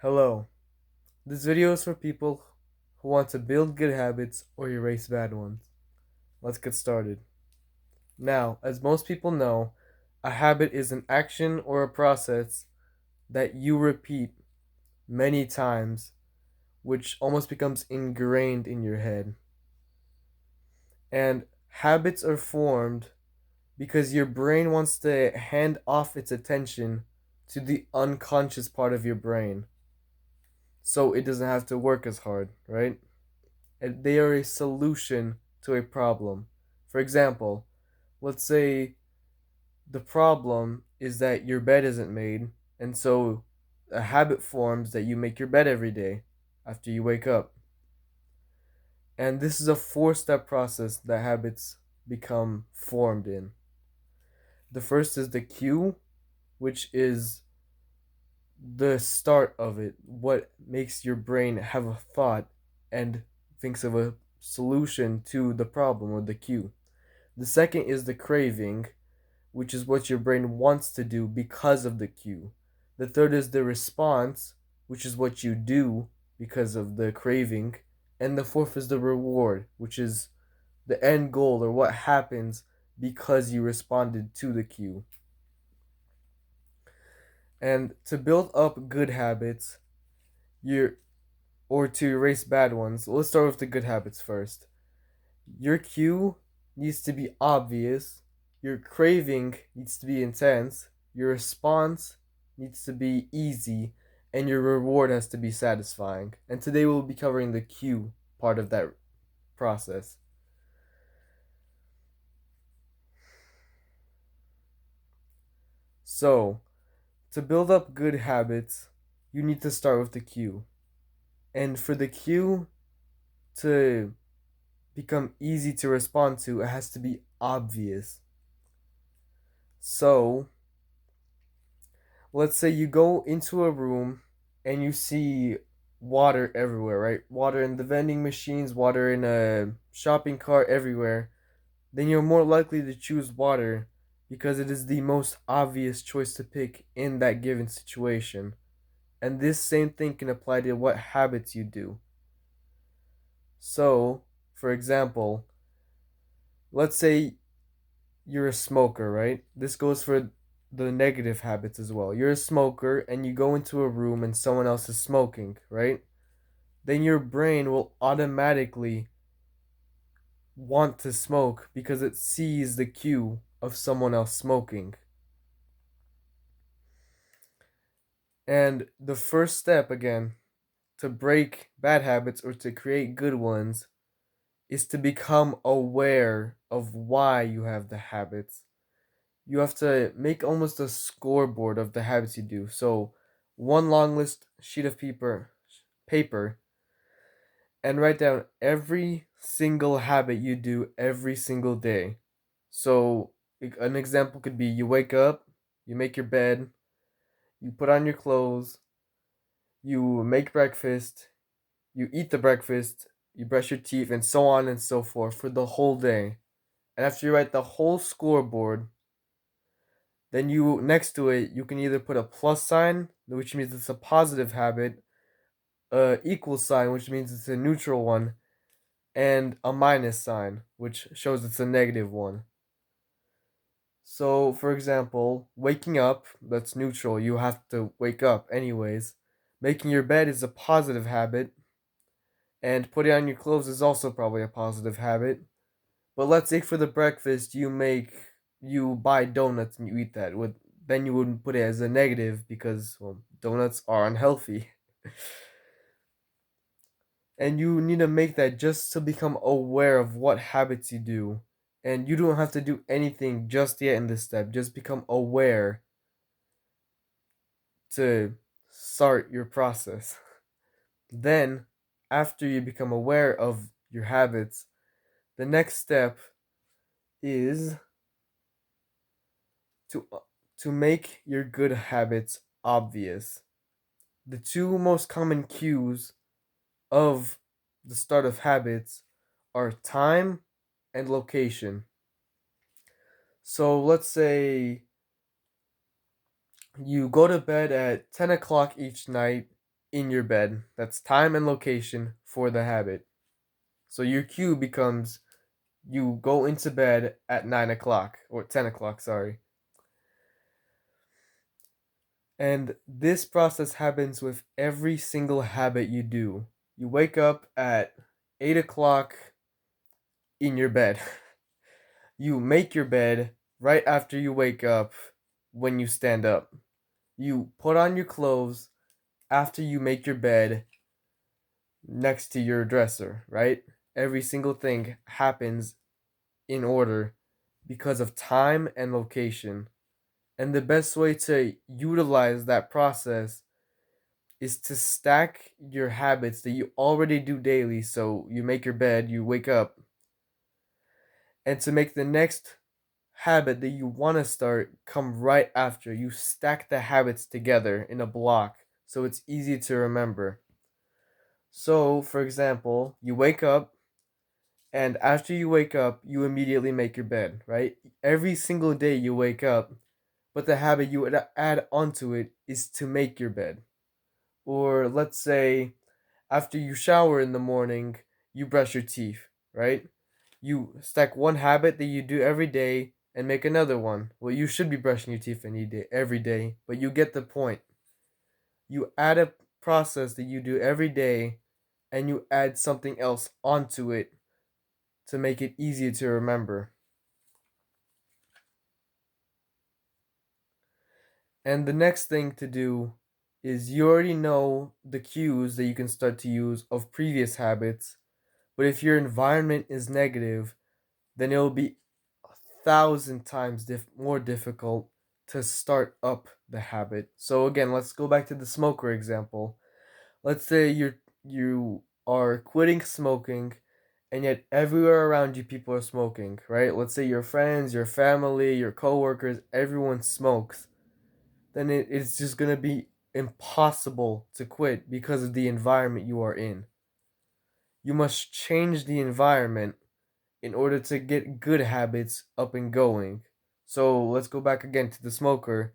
Hello. This video is for people who want to build good habits or erase bad ones. Let's get started. Now, as most people know, a habit is an action or a process that you repeat many times, which almost becomes ingrained in your head. And habits are formed because your brain wants to hand off its attention to the unconscious part of your brain so it doesn't have to work as hard, right? And they are a solution to a problem. For example, let's say the problem is that your bed isn't made, and so a habit forms that you make your bed every day after you wake up. And this is a four-step process that habits become formed in. The first is the cue, which is the start of it, what makes your brain have a thought and thinks of a solution to the problem or the cue. The second is the craving, which is what your brain wants to do because of the cue. The third is the response, which is what you do because of the craving. And the fourth is the reward, which is the end goal or what happens because you responded to the cue. And to build up good habits, you're or to erase bad ones, let's start with the good habits first. Your cue needs to be obvious, your craving needs to be intense, your response needs to be easy, and your reward has to be satisfying. And today we'll be covering the cue part of that process. So, to build up good habits, you need to start with the cue. And for the cue to become easy to respond to, it has to be obvious. So, let's say you go into a room and you see water everywhere, right? Water in the vending machines, water in a shopping cart, everywhere. Then you're more likely to choose water because it is the most obvious choice to pick in that given situation. And this same thing can apply to what habits you do. So, for example, let's say you're a smoker, right? This goes for the negative habits as well. You're a smoker and you go into a room and someone else is smoking, right? Then your brain will automatically want to smoke because it sees the cue of someone else smoking. And the first step, again, to break bad habits or to create good ones is to become aware of why you have the habits. You have to make almost a scoreboard of the habits you do. So, one long list sheet of paper, and write down every single habit you do every single day. So, an example could be you wake up, you make your bed, you put on your clothes, you make breakfast, you eat the breakfast, you brush your teeth, and so on and so forth for the whole day. And after you write the whole scoreboard, then you next to it you can either put a plus sign, which means it's a positive habit, a equal sign, which means it's a neutral one, and a minus sign, which shows it's a negative one. So, for example, waking up, that's neutral, you have to wake up anyways. Making your bed is a positive habit, and putting on your clothes is also probably a positive habit. But let's say for the breakfast you buy donuts and you eat that. With then you wouldn't put it as a negative because well, donuts are unhealthy. And you need to make that just to become aware of what habits you do. And you don't have to do anything just yet in this step. Just become aware to start your process. Then, after you become aware of your habits, the next step is to to make your good habits obvious. The two most common cues of the start of habits are time and location. So let's say you go to bed at 10 o'clock each night in your bed. That's time and location for the habit. So your cue becomes you go into bed at 9 o'clock or 10 o'clock, sorry. And this process happens with every single habit you do. You wake up at 8 o'clock in your bed. You make your bed right after you wake up when you stand up. You put on your clothes after you make your bed next to your dresser, right? Every single thing happens in order because of time and location. And the best way to utilize that process is to stack your habits that you already do daily. So you make your bed, you wake up, and to make the next habit that you want to start come right after, you stack the habits together in a block so it's easy to remember. So, for example, you wake up, and after you wake up, you immediately make your bed, right? Every single day you wake up, but the habit you would add onto it is to make your bed. Or let's say after you shower in the morning, you brush your teeth, right? You stack one habit that you do every day and make another one. Well, you should be brushing your teeth every day, but you get the point. You add a process that you do every day and you add something else onto it to make it easier to remember. And the next thing to do is you already know the cues that you can start to use of previous habits, but if your environment is negative, then it'll be 1,000 times more difficult to start up the habit. So again, let's go back to the smoker example. Let's say you are quitting smoking and yet everywhere around you people are smoking, right? Let's say your friends, your family, your coworkers, everyone smokes. Then it's just going to be impossible to quit because of the environment you are in. You must change the environment in order to get good habits up and going. So let's go back again to the smoker.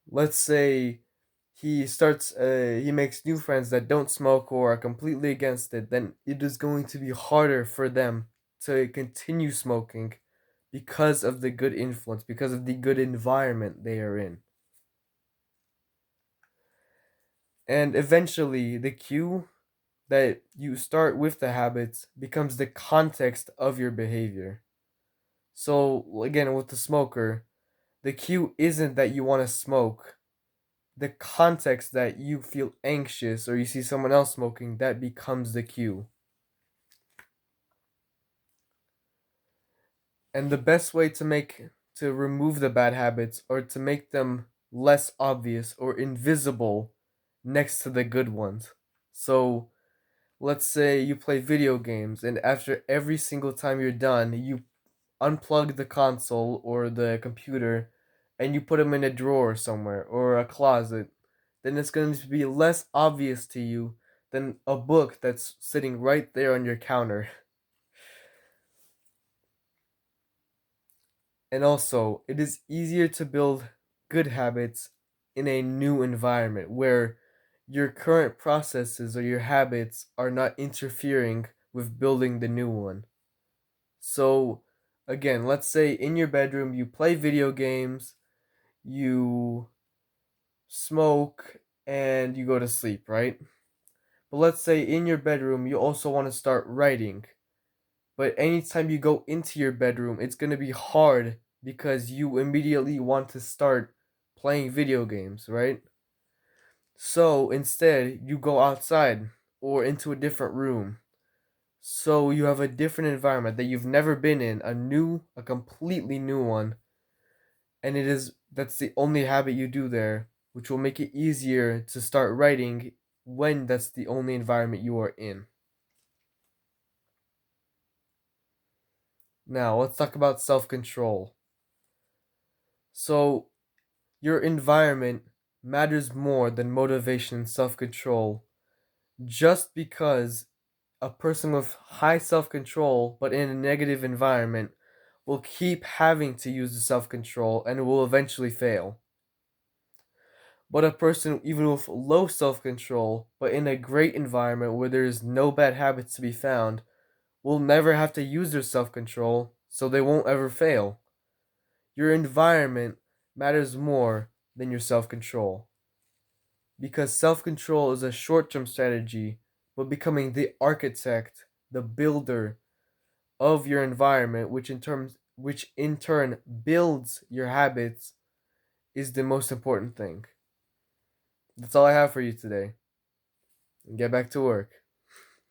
Let's say he makes new friends that don't smoke or are completely against it, then it is going to be harder for them to continue smoking because of the good influence, because of the good environment they are in. And eventually, the cue that you start with the habits becomes the context of your behavior. So, again, with the smoker, the cue isn't that you want to smoke. The context that you feel anxious or you see someone else smoking, that becomes the cue. And the best way to remove the bad habits or to make them less obvious or invisible next to the good ones. So, let's say you play video games and after every single time you're done, you unplug the console or the computer and you put them in a drawer somewhere or a closet, then it's going to be less obvious to you than a book that's sitting right there on your counter. And also, it is easier to build good habits in a new environment where your current processes or your habits are not interfering with building the new one. So, again, let's say in your bedroom you play video games, you smoke, and you go to sleep, right? But let's say in your bedroom you also want to start writing. But anytime you go into your bedroom, it's going to be hard because you immediately want to start playing video games, right? So instead, you go outside or into a different room. So you have a different environment that you've never been in, a completely new one, and that's the only habit you do there, which will make it easier to start writing when that's the only environment you are in. Now, let's talk about self-control. So, your environment matters more than motivation and self-control just because a person with high self-control but in a negative environment will keep having to use the self-control and will eventually fail. But a person, even with low self control, but in a great environment where there is no bad habits to be found, will never have to use their self control, so they won't ever fail. Your environment matters more than your self control. Because self control is a short term strategy, but becoming the architect, the builder of your environment, which in turn builds your habits, is the most important thing. That's all I have for you today. Get back to work.